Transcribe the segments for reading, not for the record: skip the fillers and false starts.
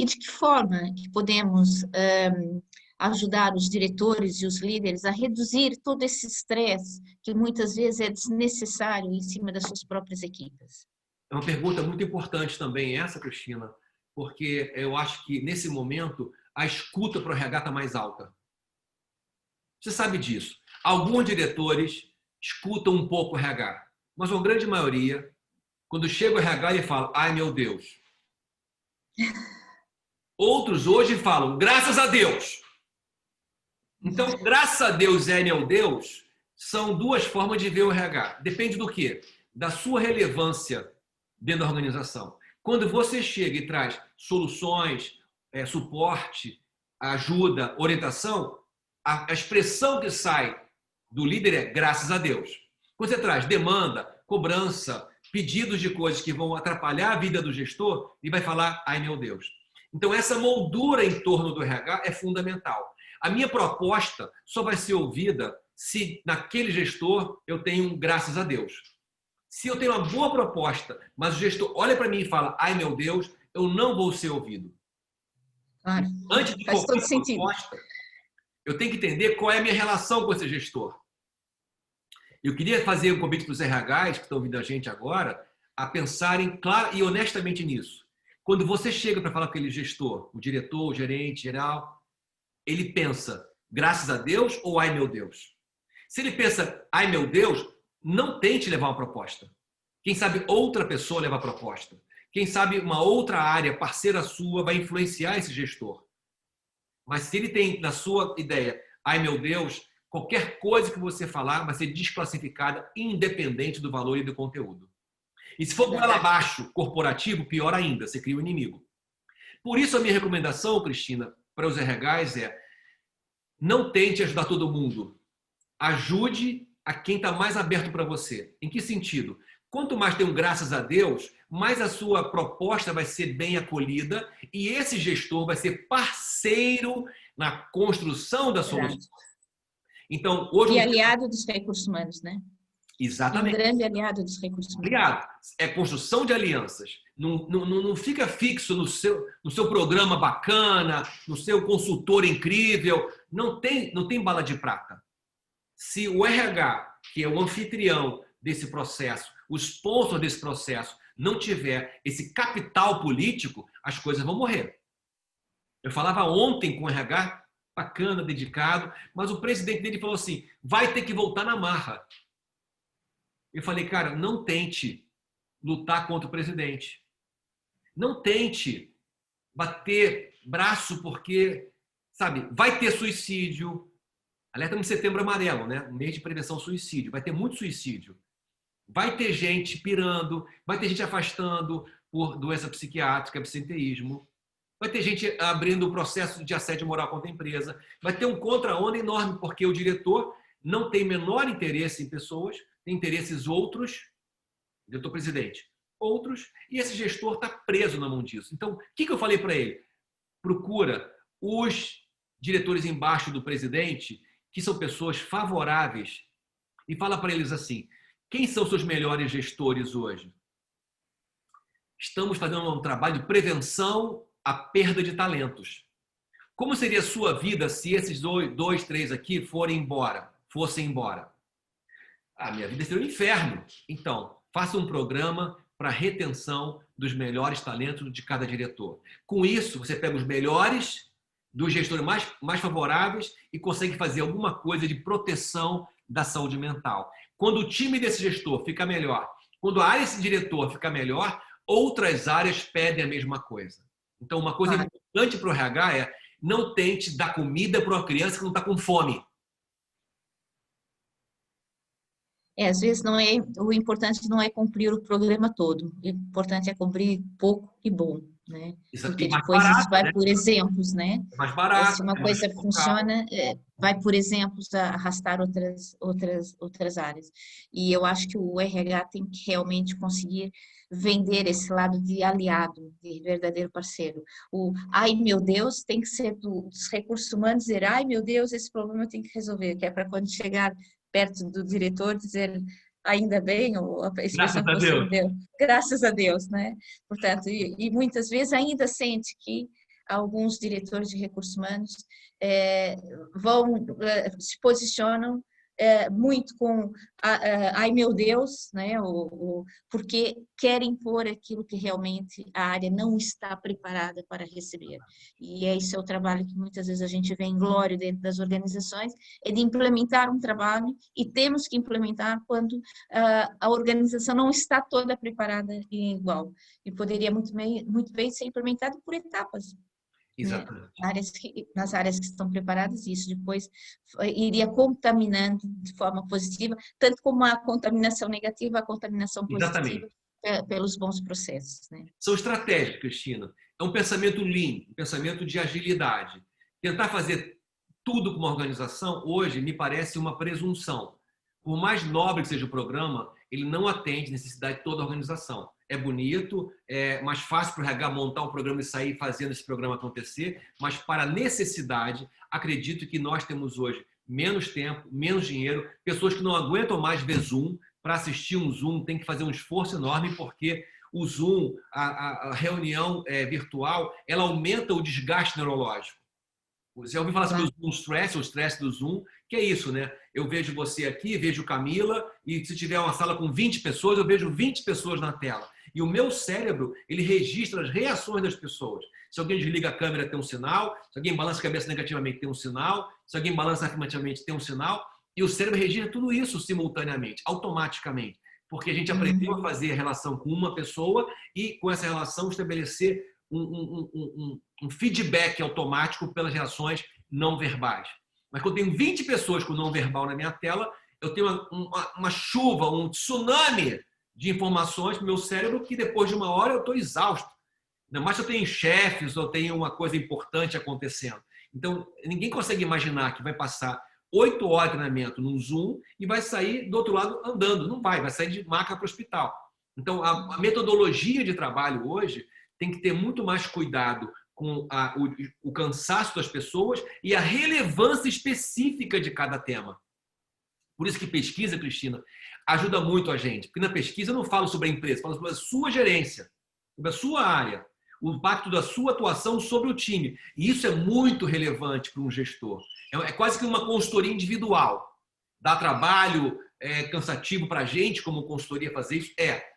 E de que forma que podemos ajudar os diretores e os líderes a reduzir todo esse estresse que muitas vezes é desnecessário em cima das suas próprias equipes? É uma pergunta muito importante também essa, Cristina, porque eu acho que nesse momento a escuta para o RH está mais alta. Você sabe disso. Alguns diretores escutam um pouco o RH, mas uma grande maioria, quando chega o RH, ele fala: ai meu Deus. Outros hoje falam: graças a Deus. Então, graças a Deus e ai meu Deus são duas formas de ver o RH. Depende do quê? Da sua relevância dentro da organização. Quando você chega e traz soluções, suporte, ajuda, orientação, a expressão que sai do líder é graças a Deus. Quando você traz demanda, cobrança, pedidos de coisas que vão atrapalhar a vida do gestor, ele vai falar, ai meu Deus. Então essa moldura em torno do RH é fundamental. A minha proposta só vai ser ouvida se naquele gestor eu tenho um graças a Deus. Se eu tenho uma boa proposta, mas o gestor olha para mim e fala, ai meu Deus, eu não vou ser ouvido. Claro, Antes de faz todo qualquer sentido. proposta, eu tenho que entender qual é a minha relação com esse gestor. Eu queria fazer um convite para os RHs que estão ouvindo a gente agora a pensarem claro e honestamente nisso. Quando você chega para falar com aquele gestor, o diretor, o gerente geral, ele pensa, graças a Deus ou ai meu Deus? Se ele pensa, ai meu Deus, não tente levar uma proposta. Quem sabe outra pessoa leva a proposta. Quem sabe uma outra área, parceira sua, vai influenciar esse gestor. Mas se ele tem na sua ideia, ai meu Deus, qualquer coisa que você falar vai ser desclassificada independente do valor e do conteúdo. E se for com ela abaixo, corporativo, pior ainda, você cria um inimigo. Por isso a minha recomendação, Cristina, para os RHs é não tente ajudar todo mundo. Ajude a quem está mais aberto para você. Em que sentido? Quanto mais tem um graças a Deus, mais a sua proposta vai ser bem acolhida e esse gestor vai ser parceiro na construção da solução. Então, hoje... E aliado dos recursos humanos, né? Exatamente. E um grande aliado dos recursos humanos. Aliado. É construção de alianças. Não fica fixo no seu programa bacana, no seu consultor incrível. Não tem bala de prata. Se o RH, que é o anfitrião desse processo, o sponsor desse processo, não tiver esse capital político, as coisas vão morrer. Eu falava ontem com o RH, bacana, dedicado, mas o presidente dele falou assim, vai ter que voltar na marra. Eu falei, cara, não tente lutar contra o presidente. Não tente bater braço porque, sabe, vai ter suicídio. Alerta no Setembro Amarelo, né? Mês de prevenção ao suicídio. Vai ter muito suicídio. Vai ter gente pirando, vai ter gente afastando por doença psiquiátrica, absenteísmo. Vai ter gente abrindo o processo de assédio moral contra a empresa. Vai ter um contra-onda enorme, porque o diretor não tem menor interesse em pessoas, tem interesses outros, diretor-presidente, outros, e esse gestor está preso na mão disso. Então, o que eu falei para ele? Procura os diretores embaixo do presidente, que são pessoas favoráveis, e fala para eles assim, quem são seus melhores gestores hoje? Estamos fazendo um trabalho de prevenção à perda de talentos. Como seria a sua vida se esses dois, três aqui fossem embora? A minha vida seria um inferno. Então, faça um programa para retenção dos melhores talentos de cada diretor. Com isso, você pega os melhores dos gestores mais favoráveis e consegue fazer alguma coisa de proteção da saúde mental. Quando o time desse gestor fica melhor, quando a área desse diretor fica melhor, outras áreas pedem a mesma coisa. Então, uma coisa importante para o RH é não tente dar comida para uma criança que não está com fome. Às vezes o importante não é cumprir o programa todo, o importante é cumprir pouco e bom, né? Porque depois isso vai por exemplos, né? É mais barato. Se uma coisa funciona, vai por exemplos a arrastar outras áreas. E eu acho que o RH tem que realmente conseguir vender esse lado de aliado, de verdadeiro parceiro. O ai meu Deus tem que ser dos recursos humanos dizer ai meu Deus, esse problema eu tenho que resolver, que é para quando chegar perto do diretor dizer ainda bem, ou a expressão que você me deu, graças a Deus, né? Portanto, e muitas vezes ainda sente que alguns diretores de recursos humanos se posicionam muito com ai meu Deus, né? Porque querem pôr aquilo que realmente a área não está preparada para receber. E esse é o trabalho que muitas vezes a gente vê em glória dentro das organizações, é de implementar um trabalho, e temos que implementar quando a organização não está toda preparada e igual. E poderia muito bem ser implementado por etapas. Exatamente. Nas áreas que estão preparadas, isso depois iria contaminando de forma positiva, tanto como a contaminação negativa, a contaminação positiva, pelos bons processos. Né? São estratégias, Cristina. É um pensamento lean, um pensamento de agilidade. Tentar fazer tudo com uma organização, hoje, me parece uma presunção. Por mais nobre que seja o programa, ele não atende a necessidade de toda a organização. É bonito, é mais fácil para o RH montar um programa e sair fazendo esse programa acontecer, mas para a necessidade, acredito que nós temos hoje menos tempo, menos dinheiro, pessoas que não aguentam mais ver Zoom, para assistir um Zoom tem que fazer um esforço enorme, porque o Zoom, a reunião virtual, ela aumenta o desgaste neurológico. Você ouviu falar sobre o stress, o stress do Zoom, que é isso, né? Eu vejo você aqui, vejo Camila, e se tiver uma sala com 20 pessoas, eu vejo 20 pessoas na tela. E o meu cérebro, ele registra as reações das pessoas. Se alguém desliga a câmera, tem um sinal. Se alguém balança a cabeça negativamente, tem um sinal. Se alguém balança afirmativamente, tem um sinal. E o cérebro registra tudo isso simultaneamente, automaticamente. Porque a gente aprendeu a fazer a relação com uma pessoa e, com essa relação, estabelecer um feedback automático pelas reações não verbais. Mas quando eu tenho 20 pessoas com não verbal na minha tela, eu tenho uma chuva, um tsunami de informações para o meu cérebro que depois de uma hora eu estou exausto. Ainda mais se eu tenho chefes ou tenho uma coisa importante acontecendo. Então, ninguém consegue imaginar que vai passar 8 horas de treinamento num Zoom e vai sair do outro lado andando. Não vai sair de maca para o hospital. Então, a metodologia de trabalho hoje tem que ter muito mais cuidado com o cansaço das pessoas e a relevância específica de cada tema. Por isso que pesquisa, Cristina, ajuda muito a gente. Porque na pesquisa eu não falo sobre a empresa, falo sobre a sua gerência, sobre a sua área, o impacto da sua atuação sobre o time. E isso é muito relevante para um gestor. É quase que uma consultoria individual. Dá trabalho, é cansativo para a gente como consultoria fazer isso?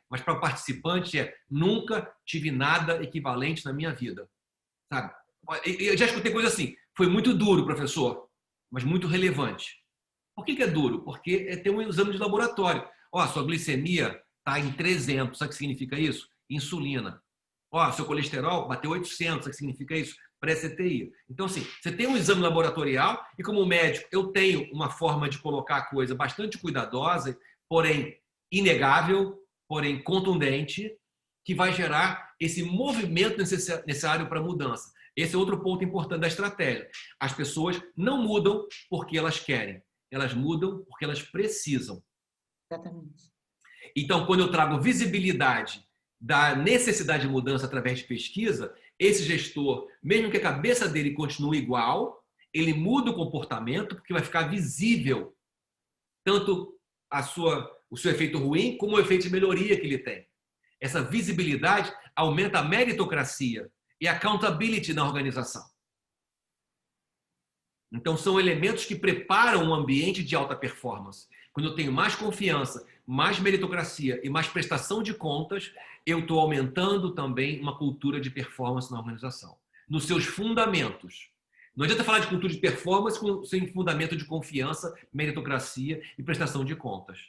Mas para o participante nunca tive nada equivalente na minha vida. Sabe? Eu já escutei coisa assim, foi muito duro, professor, mas muito relevante. Por que é duro? Porque tem um exame de laboratório. Sua glicemia está em 300, sabe o que significa isso? Insulina. Seu colesterol bateu 800, sabe o que significa isso? Pré-CTI. Então, assim, você tem um exame laboratorial e, como médico, eu tenho uma forma de colocar a coisa bastante cuidadosa, porém inegável, porém contundente, que vai gerar esse movimento necessário para a mudança. Esse é outro ponto importante da estratégia. As pessoas não mudam porque elas querem. Elas mudam porque elas precisam. Exatamente. Então, quando eu trago visibilidade da necessidade de mudança através de pesquisa, esse gestor, mesmo que a cabeça dele continue igual, ele muda o comportamento porque vai ficar visível tanto o seu efeito ruim como o efeito de melhoria que ele tem. Essa visibilidade aumenta a meritocracia e a accountability na organização. Então, são elementos que preparam um ambiente de alta performance. Quando eu tenho mais confiança, mais meritocracia e mais prestação de contas, eu estou aumentando também uma cultura de performance na organização. Nos seus fundamentos. Não adianta falar de cultura de performance sem fundamento de confiança, meritocracia e prestação de contas.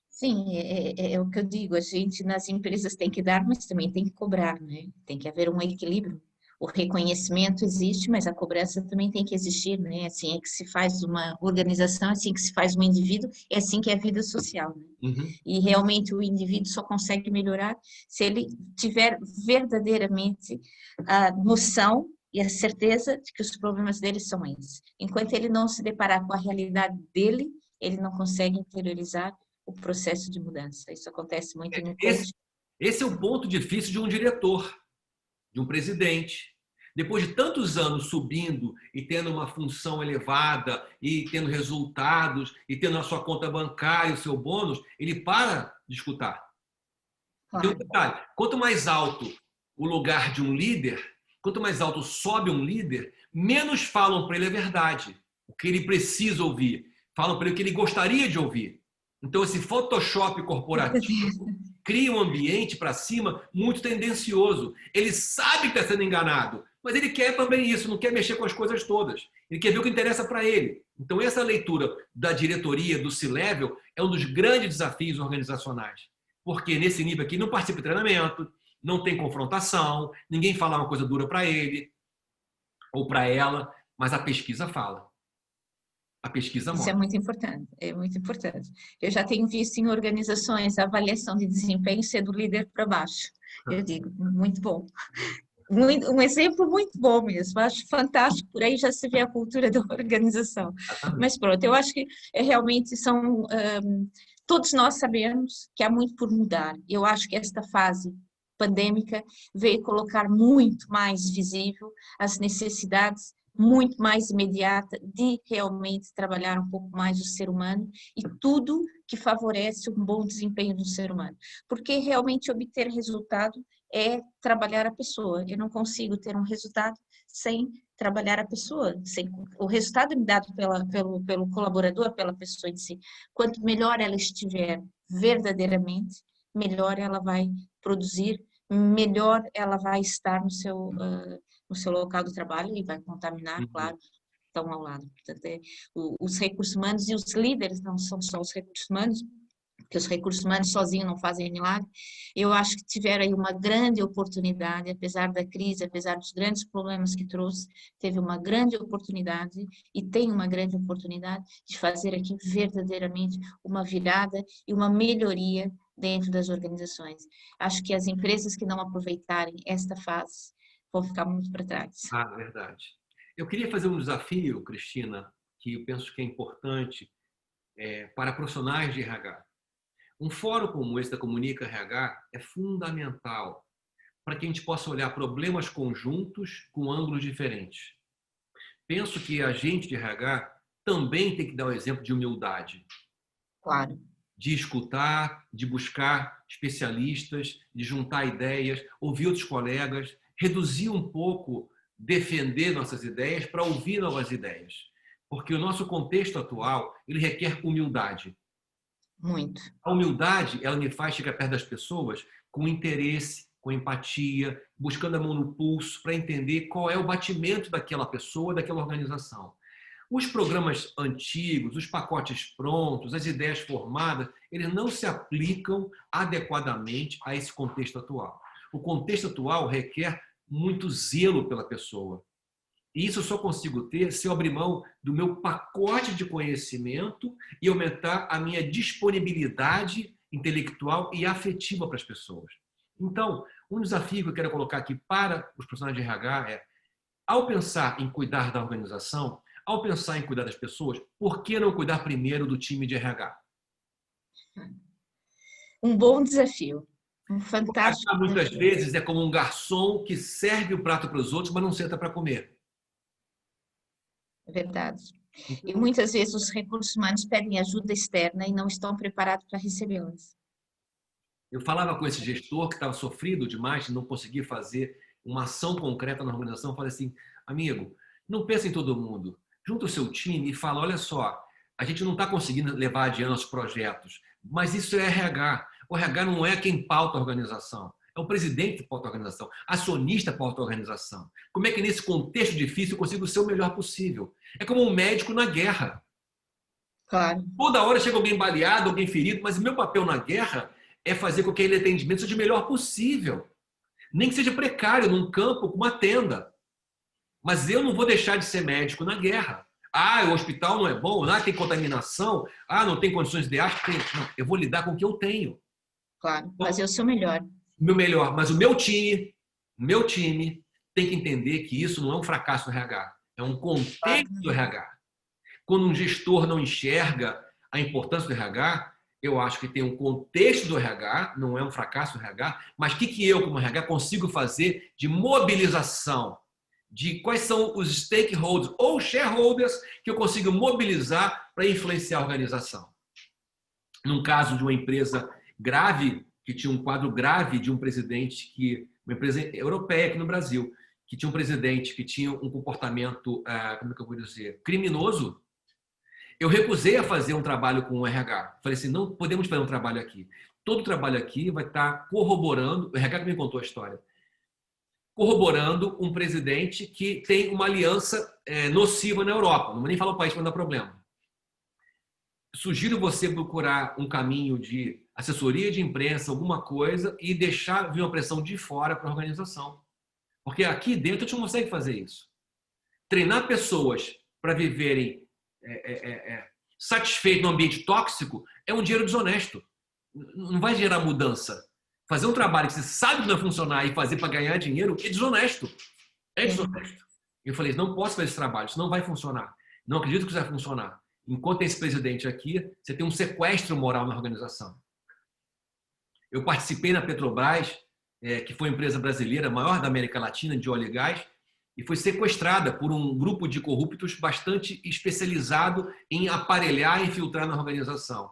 Sim, é o que eu digo, a gente nas empresas tem que dar, mas também tem que cobrar, né? Tem que haver um equilíbrio. O reconhecimento existe, mas a cobrança também tem que existir, né? Assim é que se faz uma organização, assim que se faz um indivíduo, é assim que é a vida social, né? Uhum. E realmente o indivíduo só consegue melhorar se ele tiver verdadeiramente a noção e a certeza de que os problemas dele são esses. Enquanto ele não se deparar com a realidade dele, ele não consegue interiorizar o processo de mudança. Isso acontece muito no coaching. Esse é o ponto difícil de um diretor, de um presidente. Depois de tantos anos subindo e tendo uma função elevada e tendo resultados e tendo a sua conta bancária, o seu bônus, ele para de escutar. Claro. Tem um detalhe, quanto mais alto o lugar de um líder, quanto mais alto sobe um líder, menos falam para ele a verdade, o que ele precisa ouvir. Falam para ele o que ele gostaria de ouvir. Então, esse Photoshop corporativo cria um ambiente para cima muito tendencioso. Ele sabe que está sendo enganado, mas ele quer também isso, não quer mexer com as coisas todas. Ele quer ver o que interessa para ele. Então, essa leitura da diretoria, do C-Level, é um dos grandes desafios organizacionais. Porque nesse nível aqui não participa de treinamento, não tem confrontação, ninguém fala uma coisa dura para ele ou para ela, mas a pesquisa fala. A pesquisa Isso mostra. é muito importante, é muito importante. Eu já tenho visto em organizações a avaliação de desempenho ser do líder para baixo. Eu digo, muito bom. Um exemplo muito bom mesmo, acho fantástico, por aí já se vê a cultura da organização. Mas pronto, eu acho que realmente são, todos nós sabemos que há muito por mudar. Eu acho que esta fase pandêmica veio colocar muito mais visível as necessidades muito mais imediata de realmente trabalhar um pouco mais o ser humano e tudo que favorece um bom desempenho do ser humano. Porque realmente obter resultado é trabalhar a pessoa. Eu não consigo ter um resultado sem trabalhar a pessoa. Sem, o resultado é dado pelo colaborador, pela pessoa em si. Quanto melhor ela estiver verdadeiramente, melhor ela vai produzir, melhor ela vai estar no seu local de trabalho e vai contaminar, claro, estão ao lado. Portanto, os recursos humanos e os líderes não são só os recursos humanos, porque os recursos humanos sozinhos não fazem milagre. Eu acho que tiveram aí uma grande oportunidade, apesar da crise, apesar dos grandes problemas que trouxe, teve uma grande oportunidade e tem uma grande oportunidade de fazer aqui verdadeiramente uma virada e uma melhoria dentro das organizações. Acho que as empresas que não aproveitarem esta fase vão ficar muito para trás. Ah, verdade. Eu queria fazer um desafio, Cristina, que eu penso que é importante para profissionais de RH. Um fórum como esse da Comunica RH é fundamental para que a gente possa olhar problemas conjuntos com ângulos diferentes. Penso que a gente de RH também tem que dar o exemplo de humildade. Claro. De escutar, de buscar especialistas, de juntar ideias, ouvir outros colegas, reduzir um pouco, defender nossas ideias para ouvir novas ideias. Porque o nosso contexto atual, ele requer humildade. Muito. A humildade, ela me faz chegar perto das pessoas com interesse, com empatia, buscando a mão no pulso para entender qual é o batimento daquela pessoa, daquela organização. Os programas antigos, os pacotes prontos, as ideias formadas, eles não se aplicam adequadamente a esse contexto atual. O contexto atual requer muito zelo pela pessoa. E isso eu só consigo ter se eu abrir mão do meu pacote de conhecimento e aumentar a minha disponibilidade intelectual e afetiva para as pessoas. Então, um desafio que eu quero colocar aqui para os profissionais de RH é, ao pensar em cuidar da organização, ao pensar em cuidar das pessoas, por que não cuidar primeiro do time de RH? Um bom desafio. Um fantástico muitas desafio. vezes é como um garçom que serve o prato para os outros, mas não senta para comer. É verdade. E muitas vezes os recursos humanos pedem ajuda externa e não estão preparados para recebê-las. Eu falava com esse gestor que estava sofrido demais de não conseguir fazer uma ação concreta na organização. Eu falei assim, amigo, não pensa em todo mundo. Junta o seu time e fala, olha só, a gente não está conseguindo levar adiante os projetos, mas isso é RH. O RH não é quem pauta a organização. É o presidente que pauta a organização, acionista pauta a organização. Como é que nesse contexto difícil eu consigo ser o melhor possível? É como um médico na guerra. Claro. Toda hora chega alguém baleado, alguém ferido, mas o meu papel na guerra é fazer com que aquele atendimento seja o melhor possível. Nem que seja precário, num campo, com uma tenda. Mas eu não vou deixar de ser médico na guerra. Ah, o hospital não é bom, lá tem contaminação, não tem condições ideais. Não, eu vou lidar com o que eu tenho. Claro, fazer o seu melhor. Meu melhor, mas o meu time tem que entender que isso não é um fracasso do RH, é um contexto do RH. Quando um gestor não enxerga a importância do RH, eu acho que tem um contexto do RH, não é um fracasso do RH, mas o que eu, como RH, consigo fazer de mobilização, de quais são os stakeholders ou shareholders que eu consigo mobilizar para influenciar a organização. Num caso de uma empresa grave, que tinha um quadro grave de um presidente que uma empresa europeia aqui no Brasil, que tinha um presidente que tinha um comportamento, como é que eu vou dizer, criminoso. Eu recusei a fazer um trabalho com o RH. Falei assim, não podemos fazer um trabalho aqui. Todo trabalho aqui vai estar corroborando, o RH que me contou a história, corroborando um presidente que tem uma aliança nociva na Europa. Não vou nem falar o país para não dar problema. Sugiro você procurar um caminho de assessoria de imprensa, alguma coisa, e deixar vir uma pressão de fora para a organização. Porque aqui dentro a gente não consegue fazer isso. Treinar pessoas para viverem satisfeitos num ambiente tóxico é um dinheiro desonesto. Não vai gerar mudança. Fazer um trabalho que você sabe que não vai funcionar e fazer para ganhar dinheiro é desonesto. É desonesto. Eu falei, não posso fazer esse trabalho, isso não vai funcionar. Não acredito que isso vai funcionar. Enquanto tem esse presidente aqui, você tem um sequestro moral na organização. Eu participei na Petrobras, que foi uma empresa brasileira, a maior da América Latina, de óleo e gás, e foi sequestrada por um grupo de corruptos bastante especializado em aparelhar e infiltrar na organização.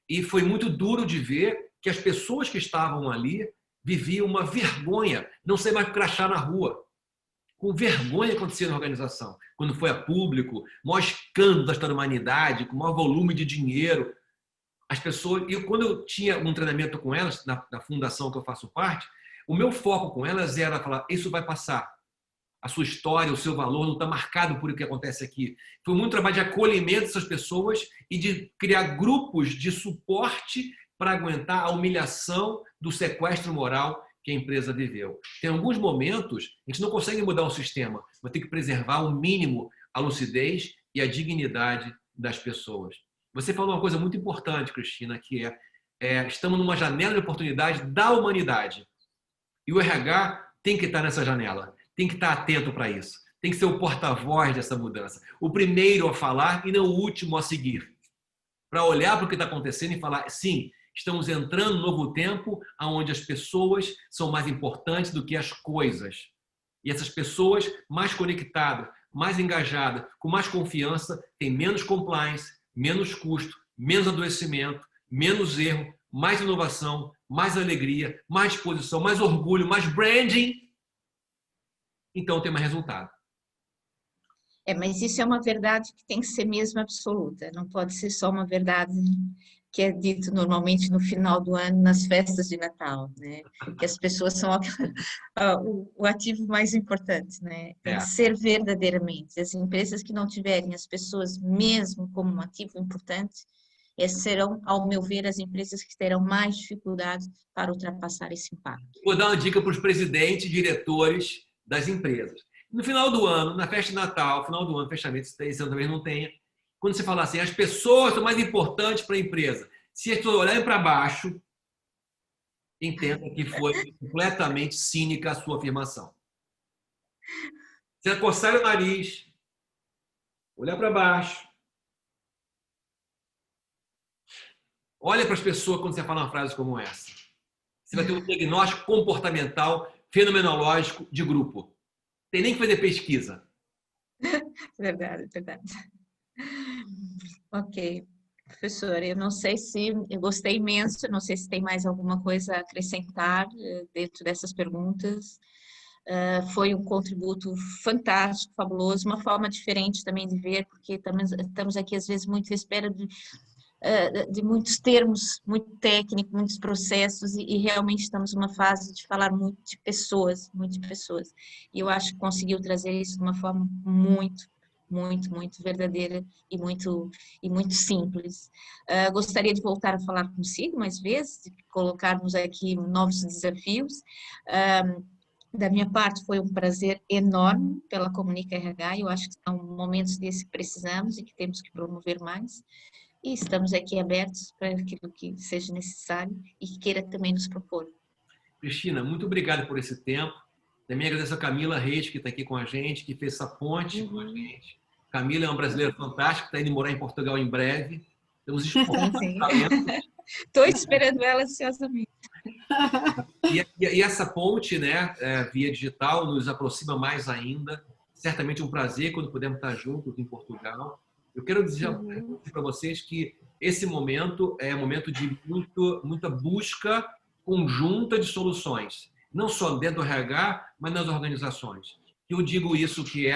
E foi muito duro de ver que as pessoas que estavam ali viviam uma vergonha, não sei mais crachar na rua. Com vergonha acontecia na organização. Quando foi a público, maior escândalo da história da humanidade, com maior volume de dinheiro. As pessoas, e quando eu tinha um treinamento com elas, na fundação que eu faço parte, o meu foco com elas era falar, isso vai passar. A sua história, o seu valor não está marcado por o que acontece aqui. Foi muito trabalho de acolhimento dessas pessoas e de criar grupos de suporte para aguentar a humilhação do sequestro moral que a empresa viveu. Tem alguns momentos, a gente não consegue mudar o sistema, mas tem que preservar o mínimo a lucidez e a dignidade das pessoas. Você falou uma coisa muito importante, Cristina, que estamos numa janela de oportunidade da humanidade. E o RH tem que estar nessa janela, tem que estar atento para isso, tem que ser o porta-voz dessa mudança, o primeiro a falar e não o último a seguir, para olhar para o que está acontecendo e falar, sim, estamos entrando num novo tempo onde as pessoas são mais importantes do que as coisas. E essas pessoas mais conectadas, mais engajadas, com mais confiança, têm menos compliance, menos custo, menos adoecimento, menos erro, mais inovação, mais alegria, mais disposição, mais orgulho, mais branding. Então tem mais resultado. Mas isso é uma verdade que tem que ser mesmo absoluta. Não pode ser só uma verdade que é dito normalmente no final do ano, nas festas de Natal, né? Que as pessoas são o ativo mais importante, né? Tem que ser verdadeiramente. As empresas que não tiverem as pessoas mesmo como um ativo importante, essas serão, ao meu ver, as empresas que terão mais dificuldade para ultrapassar esse impacto. Vou dar uma dica para os presidentes e diretores das empresas. No final do ano, na festa de Natal, final do ano, fechamento, esse ano talvez não tenha, quando você falar assim, as pessoas são mais importantes para a empresa. Se as pessoas olharem para baixo, entenda que foi completamente cínica a sua afirmação. Se coçar o nariz, olhar para baixo, olha para as pessoas quando você fala uma frase como essa. Você vai ter um diagnóstico comportamental, fenomenológico de grupo. Tem nem que fazer pesquisa. Verdade, verdade. Ok. Professora, eu não sei se... Eu gostei imenso, não sei se tem mais alguma coisa a acrescentar dentro dessas perguntas. Foi um contributo fantástico, fabuloso, uma forma diferente também de ver, porque estamos aqui às vezes muito à espera de muitos termos, muito técnico, muitos processos, e realmente estamos numa fase de falar muito de pessoas, e eu acho que conseguiu trazer isso de uma forma muito verdadeira e muito simples. Gostaria de voltar a falar consigo mais vezes, de colocarmos aqui novos desafios. Da minha parte foi um prazer enorme pela Comunica RH, eu acho que são momentos desses que precisamos e que temos que promover mais. E estamos aqui abertos para aquilo que seja necessário e que queira também nos propor. Cristina, muito obrigado por esse tempo. Também agradeço a Camila Reis, que está aqui com a gente, que fez essa ponte com a gente. Camila é uma brasileira fantástica, está indo morar em Portugal em breve. Temos Estou esperando ela ansiosamente. E essa ponte, né, via digital, nos aproxima mais ainda. Certamente um prazer quando pudermos estar juntos em Portugal. Eu quero dizer para vocês que esse momento é um momento de muita busca conjunta de soluções. não só dentro do RH, mas nas organizações. Eu digo isso que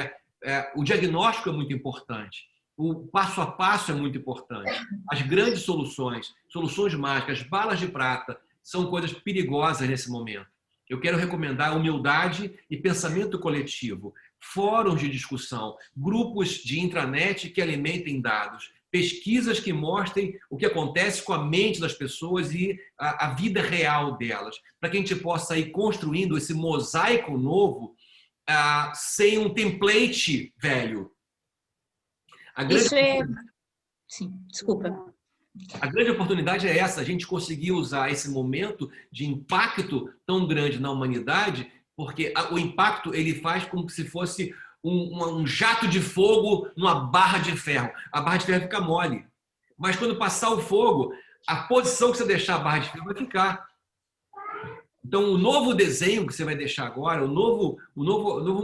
o diagnóstico é muito importante, o passo a passo é muito importante. As grandes soluções, soluções mágicas, balas de prata, são coisas perigosas nesse momento. Eu quero recomendar humildade e pensamento coletivo, fóruns de discussão, grupos de intranet que alimentem dados, pesquisas que mostrem o que acontece com a mente das pessoas e a vida real delas, para que a gente possa ir construindo esse mosaico novo sem um template velho. Isso é... Sim, desculpa. A grande oportunidade é essa, a gente conseguir usar esse momento de impacto tão grande na humanidade, porque o impacto ele faz como se fosse um jato de fogo numa barra de ferro. A barra de ferro fica mole. Mas quando passar o fogo, a posição que você deixar a barra de ferro vai ficar. Então, o novo desenho que você vai deixar agora, o novo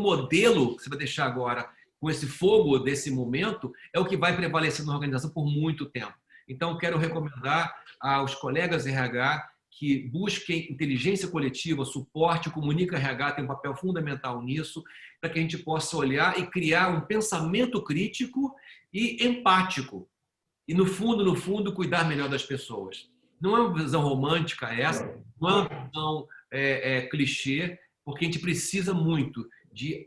modelo que você vai deixar agora com esse fogo desse momento, é o que vai prevalecer na organização por muito tempo. Então, quero recomendar aos colegas RH que busquem inteligência coletiva, suporte, o Comunica RH tem um papel fundamental nisso, para que a gente possa olhar e criar um pensamento crítico e empático. E, no fundo, cuidar melhor das pessoas. Não é uma visão romântica essa, não é uma visão clichê, porque a gente precisa muito de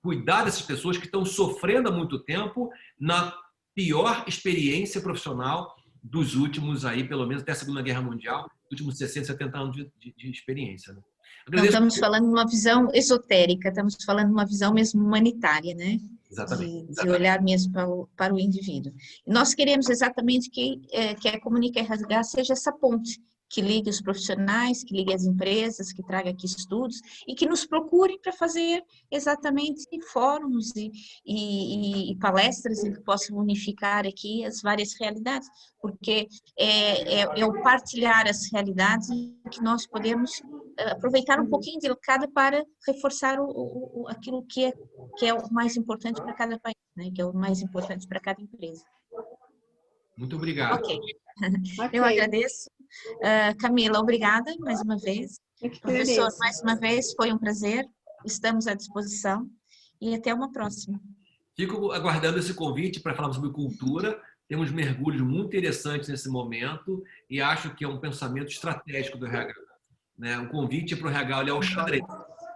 cuidar dessas pessoas que estão sofrendo há muito tempo na pior experiência profissional dos últimos, pelo menos até a Segunda Guerra Mundial, dos últimos 60, 70 anos de experiência. Né? Não estamos falando de uma visão esotérica, estamos falando de uma visão mesmo humanitária, né? Exatamente. De olhar mesmo para o indivíduo. Nós queremos exatamente que a Comunica RH seja essa ponte que ligue os profissionais, que ligue as empresas, que traga aqui estudos e que nos procurem para fazer exatamente fóruns e palestras em que possam unificar aqui as várias realidades, porque é o partilhar as realidades que nós podemos aproveitar um pouquinho de cada para reforçar aquilo que é o mais importante para cada país, né? Que é o mais importante para cada empresa. Muito obrigado. Ok. Eu agradeço. Camila, obrigada mais uma vez. Professor, mais uma vez, foi um prazer. Estamos à disposição e até uma próxima. Fico aguardando esse convite para falar sobre cultura. Temos mergulhos muito interessantes nesse momento e acho que é um pensamento estratégico do RH. Né? Um convite para o RH olhar o xadrez,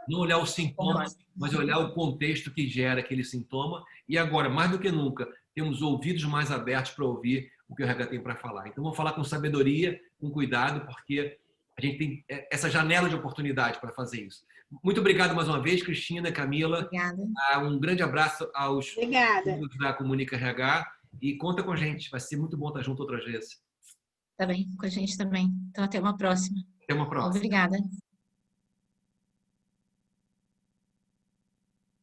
não olhar o sintoma, mas olhar o contexto que gera aquele sintoma. E agora, mais do que nunca, temos ouvidos mais abertos para ouvir o que o RH tem para falar. Então, vamos falar com sabedoria, com cuidado, porque a gente tem essa janela de oportunidade para fazer isso. Muito obrigado mais uma vez, Cristina, Camila. Obrigada. Um grande abraço aos membros da Comunica RH e conta com a gente. Vai ser muito bom estar junto outras vezes. Tá bem, com a gente também. Então, até uma próxima. Até uma próxima. Obrigada.